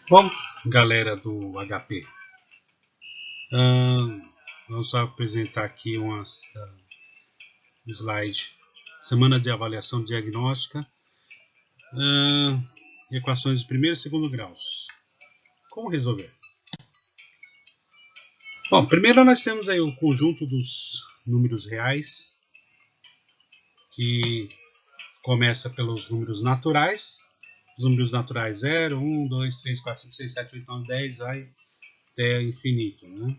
Bom, galera do HP, vamos só apresentar aqui umas slide. Semana de avaliação diagnóstica, equações de primeiro e segundo graus. Como resolver? Bom, primeiro nós temos aí o conjunto dos números reais, que começa pelos números naturais. Os números naturais 0, 1, 2, 3, 4, 5, 6, 7, 8, 9, 10, vai até infinito, né?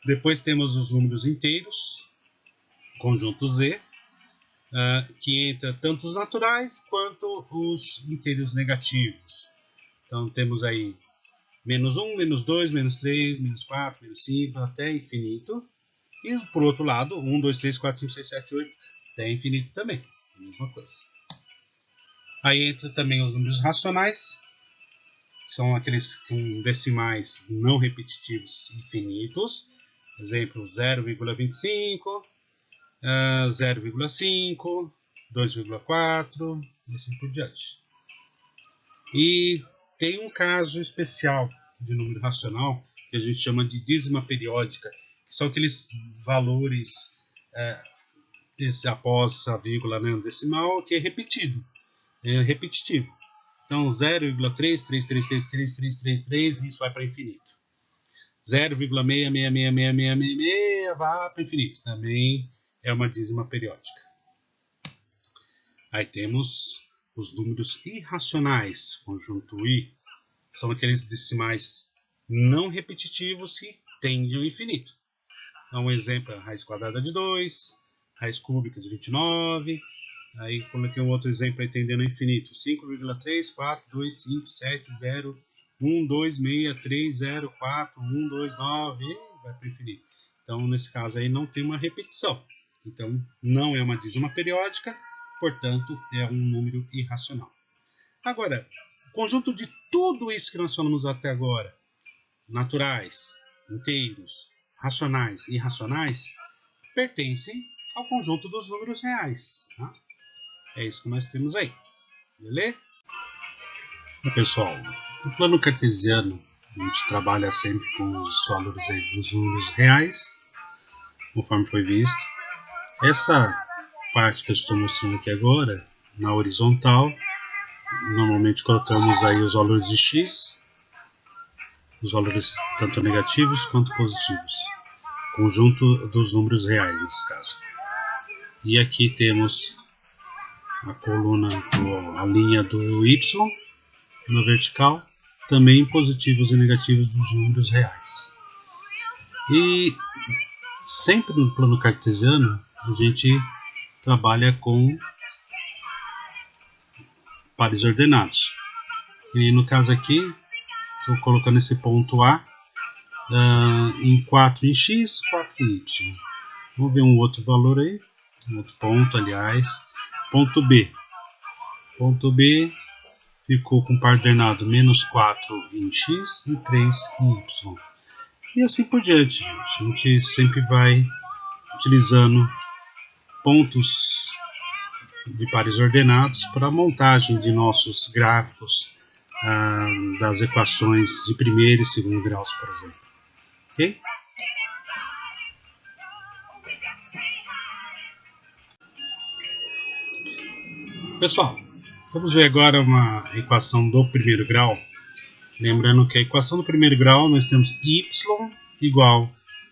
Depois temos os números inteiros, conjunto Z, que entra tanto os naturais quanto os inteiros negativos. Então temos aí menos 1, menos 2, menos 3, menos 4, menos 5, até infinito. E por outro lado, 1, 2, 3, 4, 5, 6, 7, 8, até infinito também. A mesma coisa. Aí entra também os números racionais, que são aqueles com decimais não repetitivos infinitos. Exemplo, 0,25, 0,5, 2,4 e assim por diante. E tem um caso especial de número racional que a gente chama de dízima periódica, que são aqueles valores após a vírgula, né, decimal, que é repetido, é repetitivo. Então 0,3333333, isso vai para infinito. 0,6666666 vai para infinito, também é uma dízima periódica. Aí temos os números irracionais, conjunto I, são aqueles decimais não repetitivos que tendem ao infinito. Então, um exemplo é a raiz quadrada de 2, raiz cúbica de 29, aí coloquei um outro exemplo aí tendendo ao infinito, 5,34252701263041129, vai para o infinito. Então, nesse caso aí não tem uma repetição. Então, não é uma dízima periódica, portanto, é um número irracional. Agora, o conjunto de tudo isso que nós falamos até agora, naturais, inteiros, racionais e irracionais, pertencem ao conjunto dos números reais. Tá? É isso que nós temos aí. Beleza? Pessoal, no plano cartesiano, a gente trabalha sempre com os valores aí dos números reais, conforme foi visto. Essa parte que eu estou mostrando aqui agora, na horizontal, normalmente colocamos aí os valores de x, os valores tanto negativos quanto positivos, conjunto dos números reais nesse caso. E aqui temos a coluna, a linha do y na vertical, também positivos e negativos dos números reais. E sempre no plano cartesiano a gente trabalha com pares ordenados. E no caso aqui, estou colocando esse ponto A em 4 em x, 4 em y. Vamos ver um outro valor aí, um outro ponto, aliás. Ponto B. Ponto B ficou com par ordenado menos 4 em x e 3 em y. E assim por diante, gente. A gente sempre vai utilizando pontos de pares ordenados para a montagem de nossos gráficos das equações de primeiro e segundo graus, por exemplo. Ok? Pessoal, vamos ver agora uma equação do primeiro grau. Lembrando que a equação do primeiro grau nós temos y igual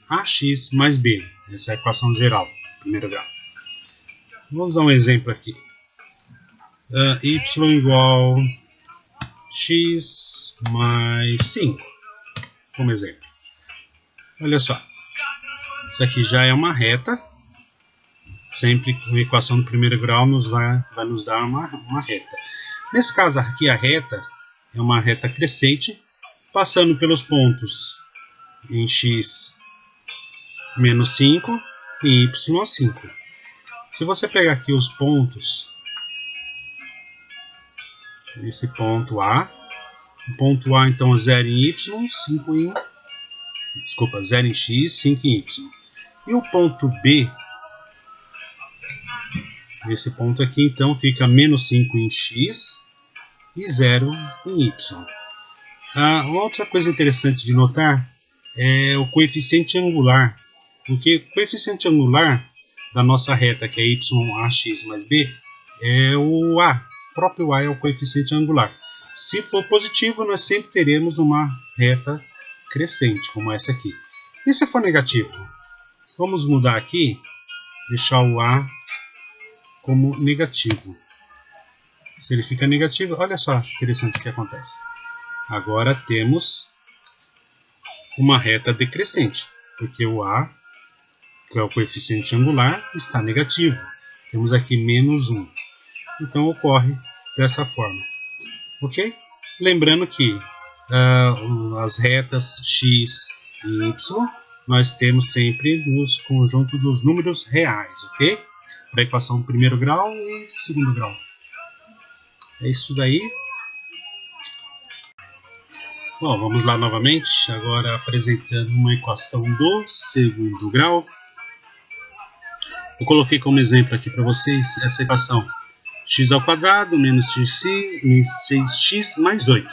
a x mais b. Essa é a equação geral do primeiro grau. Vamos dar um exemplo aqui. Y igual x mais 5, como exemplo. Olha só, isso aqui já é uma reta. Sempre com a equação do primeiro grau vai nos dar uma reta. Nesse caso aqui a reta é uma reta crescente, passando pelos pontos em x menos 5 e y 5. Se você pegar aqui os pontos, esse ponto A, o ponto A então é 0 em y, 5 em... Desculpa, 0 em x, 5 em y. E o ponto B, esse ponto aqui então fica menos 5 em x e 0 em y. Uma outra coisa interessante de notar é o coeficiente angular, porque o coeficiente angular da nossa reta, que é y(ax) mais b, é o a. O próprio a é o coeficiente angular. Se for positivo, nós sempre teremos uma reta crescente, como essa aqui. E se for negativo? Vamos mudar aqui, deixar o a como negativo. Se ele fica negativo, olha só que interessante o que acontece. Agora temos uma reta decrescente, porque o a, que é o coeficiente angular, está negativo. Temos aqui menos 1. Então ocorre dessa forma. Ok? Lembrando que as retas x e y nós temos sempre nos conjuntos dos números reais, ok? Para a equação primeiro grau e segundo grau. É isso daí. Bom, vamos lá novamente, agora apresentando uma equação do segundo grau. Eu coloquei como exemplo aqui para vocês essa equação x² menos 6x mais 8.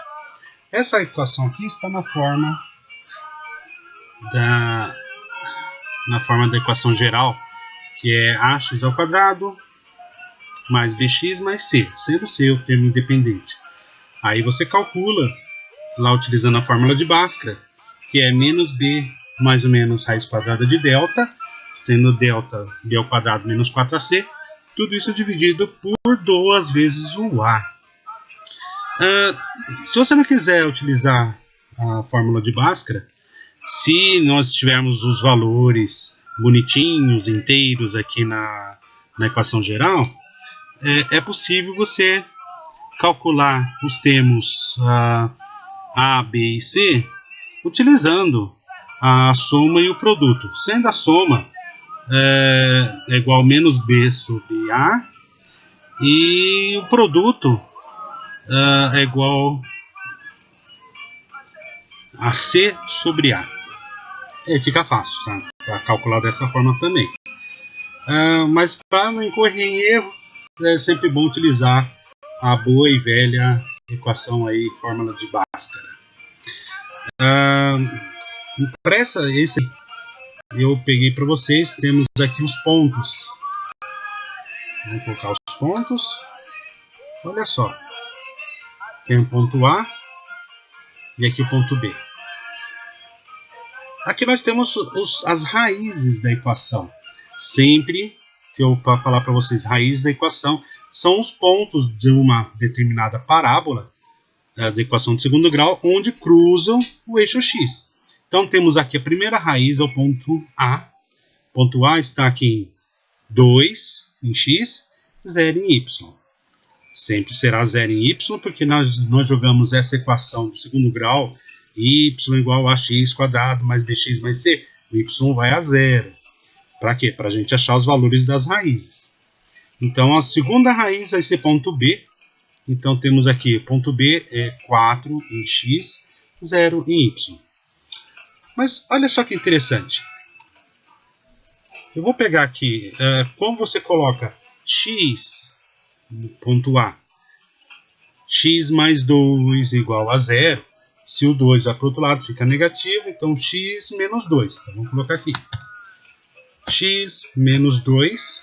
Essa equação aqui está na forma da equação geral, que é ax² mais bx mais c, sendo c o termo independente. Aí você calcula, lá utilizando a fórmula de Bhaskara, que é menos b mais ou menos raiz quadrada de delta, sendo delta b² menos 4ac, tudo isso dividido por 2 vezes o a. Se você não quiser utilizar a fórmula de Bhaskara, se nós tivermos os valores bonitinhos, inteiros aqui na equação geral, é possível você calcular os termos A, B e C utilizando a soma e o produto, sendo a soma é igual a menos B sobre A e o produto é igual a C sobre A. Aí fica fácil, tá? Para calcular dessa forma também. Mas para não incorrer em erro, é sempre bom utilizar a boa e velha equação aí, fórmula de Bhaskara. Impressa esse eu peguei para vocês, temos aqui os pontos. Vamos colocar os pontos. Olha só. Tem o ponto A e aqui o ponto B. Aqui nós temos as raízes da equação. Sempre que eu falar para vocês raízes da equação, são os pontos de uma determinada parábola da equação de segundo grau, onde cruzam o eixo x. Então temos aqui a primeira raiz, é o ponto A. O ponto A está aqui em 2 em x, 0 em y. Sempre será 0 em y, porque nós jogamos essa equação do segundo grau, y igual a x² mais bx mais c. O y vai a 0. Para quê? Para a gente achar os valores das raízes. Então a segunda raiz vai ser ponto B. Então temos aqui, ponto B é 4 em x, 0 em y. Mas olha só que interessante. Eu vou pegar aqui, como você coloca x no ponto A, x mais 2 igual a 0. Se o 2 vai para o outro lado, fica negativo, então x menos 2. Então vamos colocar aqui. X menos 2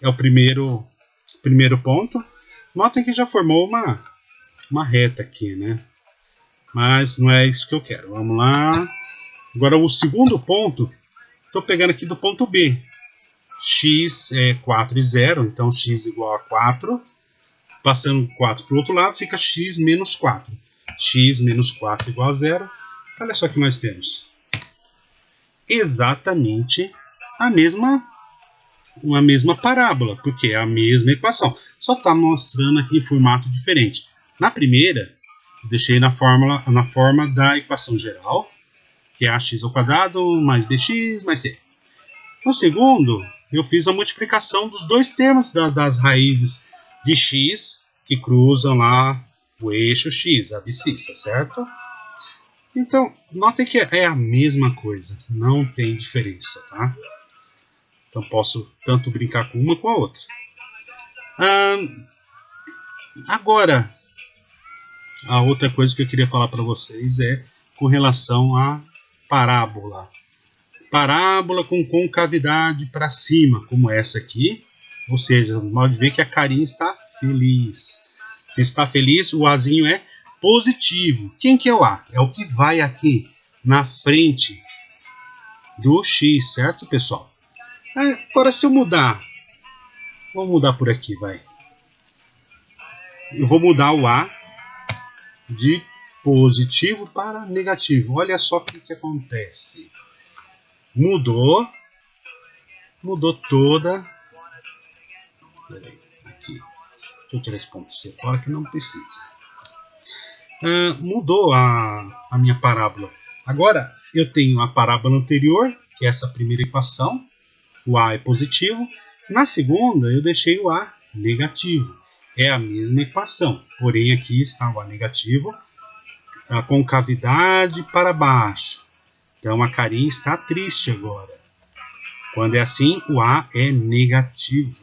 é o primeiro ponto. Notem que já formou uma reta aqui, né? Mas não é isso que eu quero. Vamos lá. Agora o segundo ponto, estou pegando aqui do ponto B. X é 4 e 0, então x igual a 4. Passando 4 para o outro lado, fica x menos 4. X menos 4 igual a 0. Olha só o que nós temos. Exatamente uma mesma parábola, porque é a mesma equação. Só está mostrando aqui em formato diferente. Na primeira, eu deixei na forma da equação geral, que é ax² mais bx mais c. No segundo, eu fiz a multiplicação dos dois termos das raízes de x que cruzam lá o eixo x, abscissa, certo? Então, notem que é a mesma coisa, não tem diferença, tá? Então, posso tanto brincar com uma com a outra. Agora, a outra coisa que eu queria falar para vocês é com relação à parábola. Parábola com concavidade para cima, como essa aqui. Ou seja, pode ver que a carinha está feliz. Se está feliz, o Azinho é positivo. Quem que é o A? É o que vai aqui na frente do X, certo, pessoal? Agora, se eu mudar, vou mudar por aqui, vai. Eu vou mudar o A de positivo para negativo. Olha só o que acontece. Mudou toda. Peraí, aqui. Deixa eu tirar esse ponto C fora que não precisa. Mudou a minha parábola. Agora eu tenho a parábola anterior, que é essa primeira equação. O A é positivo. Na segunda eu deixei o A negativo. É a mesma equação, porém aqui está o A negativo, a concavidade para baixo. Então a carinha está triste agora. Quando é assim, o A é negativo.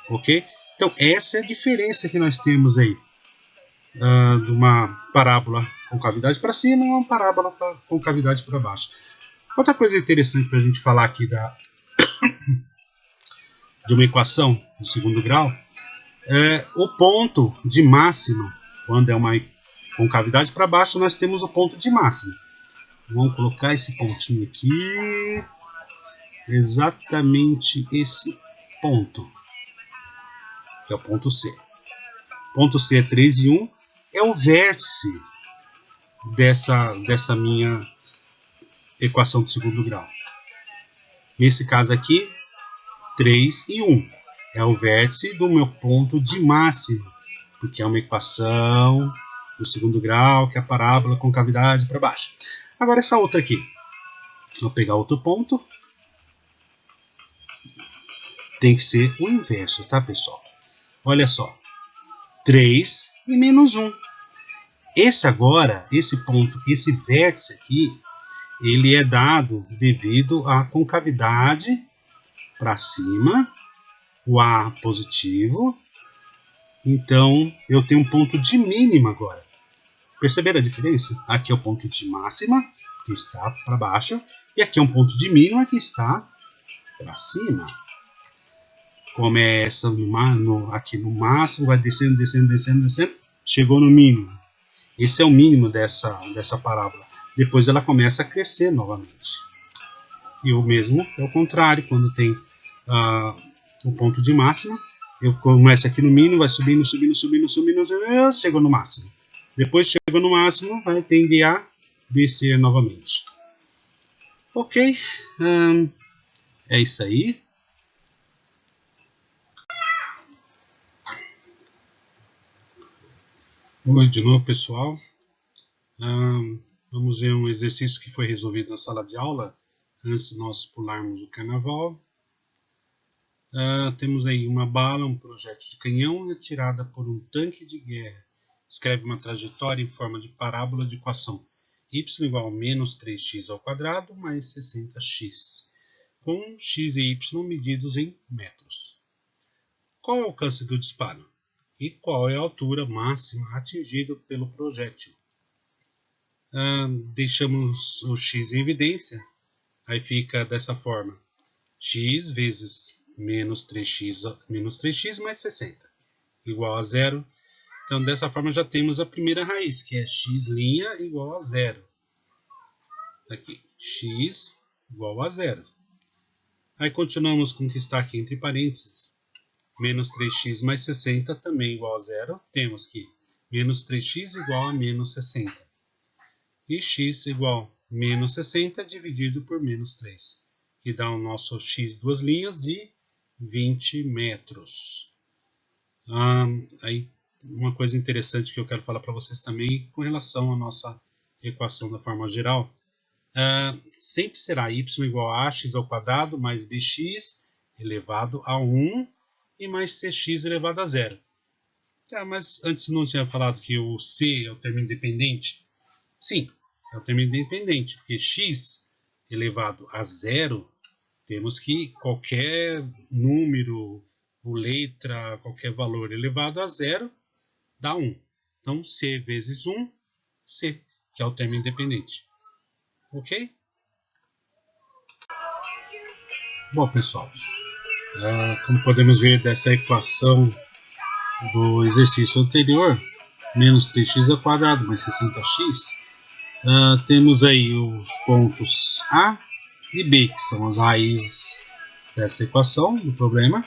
Ok? Então essa é a diferença que nós temos aí. De uma parábola com cavidade para cima e uma parábola com cavidade para baixo. Outra coisa interessante para a gente falar aqui de uma equação do segundo grau é o ponto de máxima. Quando é uma com cavidade para baixo, nós temos o ponto de máxima. Vamos colocar esse pontinho aqui. Exatamente esse ponto. Que é o ponto C. Ponto C é 3 e 1. É o vértice dessa minha equação de segundo grau. Nesse caso aqui, 3 e 1. É o vértice do meu ponto de máxima. Porque é uma equação do segundo grau, que é a parábola com cavidade para baixo. Agora essa outra aqui. Vou pegar outro ponto. Tem que ser o inverso, tá, pessoal? Olha só. 3 e menos 1. Esse ponto, esse vértice aqui, ele é dado devido à concavidade para cima, o A positivo. Então, eu tenho um ponto de mínima agora. Perceberam a diferença? Aqui é o ponto de máxima, que está para baixo, e aqui é um ponto de mínima, que está para cima. Começa aqui no máximo, vai descendo, descendo, descendo, descendo, chegou no mínimo. Esse é o mínimo dessa parábola. Depois ela começa a crescer novamente. E o mesmo é o contrário, quando tem o ponto de máxima, eu começo aqui no mínimo, vai subindo, subindo, subindo, subindo, subindo, chegou no máximo. Depois chegou no máximo, vai tender a descer novamente. Ok, é isso aí. Oi de novo, pessoal. Vamos ver um exercício que foi resolvido na sala de aula, antes de nós pularmos o carnaval. Temos aí uma bala, um projétil de canhão atirada por um tanque de guerra. Escreve uma trajetória em forma de parábola de equação y igual a menos 3x ao quadrado mais 60x, com x e y medidos em metros. Qual é o alcance do disparo? E qual é a altura máxima atingida pelo projétil? Deixamos o x em evidência, aí fica dessa forma: x vezes menos 3x mais 60 igual a zero. Então dessa forma já temos a primeira raiz, que é x' igual a zero. Aqui, x igual a zero. Aí continuamos com o que está aqui entre parênteses. Menos 3x mais 60 também igual a zero. Temos que menos 3x igual a menos 60. E x igual a menos 60 dividido por menos 3. Que dá o nosso x duas linhas de 20 metros. Aí uma coisa interessante que eu quero falar para vocês também com relação à nossa equação da forma geral. Sempre será y igual a ax ao quadrado mais bx elevado a 1 e mais cx elevado a zero. Mas antes não tinha falado que o c é o termo independente? Sim, é o termo independente, porque x elevado a zero, temos que qualquer número ou letra, qualquer valor elevado a zero, dá 1. Então, C vezes 1, C, que é o termo independente. Ok? Bom, pessoal, como podemos ver dessa equação do exercício anterior, menos 3x² mais 60x, temos aí os pontos A e B, que são as raízes dessa equação, do problema.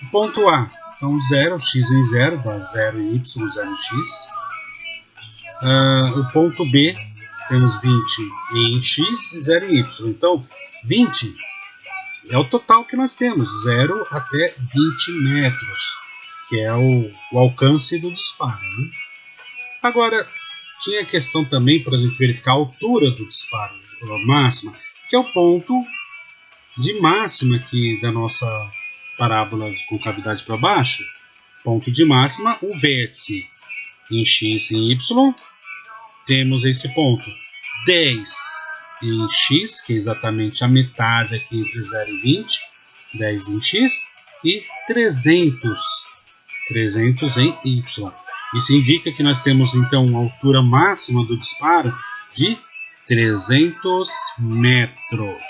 O ponto A, então 0, x em 0, dá 0 em y, 0 em x. O ponto B, temos 20 em x e 0 em y. Então, 20 é o total que nós temos, 0 até 20 metros, que é o alcance do disparo. Né? Agora, tinha a questão também para a gente verificar a altura do disparo, a máxima, que é o ponto de máxima aqui da nossa parábola de concavidade para baixo. Ponto de máxima, o vértice em x e em y. Temos esse ponto 10 em x, que é exatamente a metade aqui entre 0 e 20, 10 em x, e 300 em y. Isso indica que nós temos então uma altura máxima do disparo de 300 metros.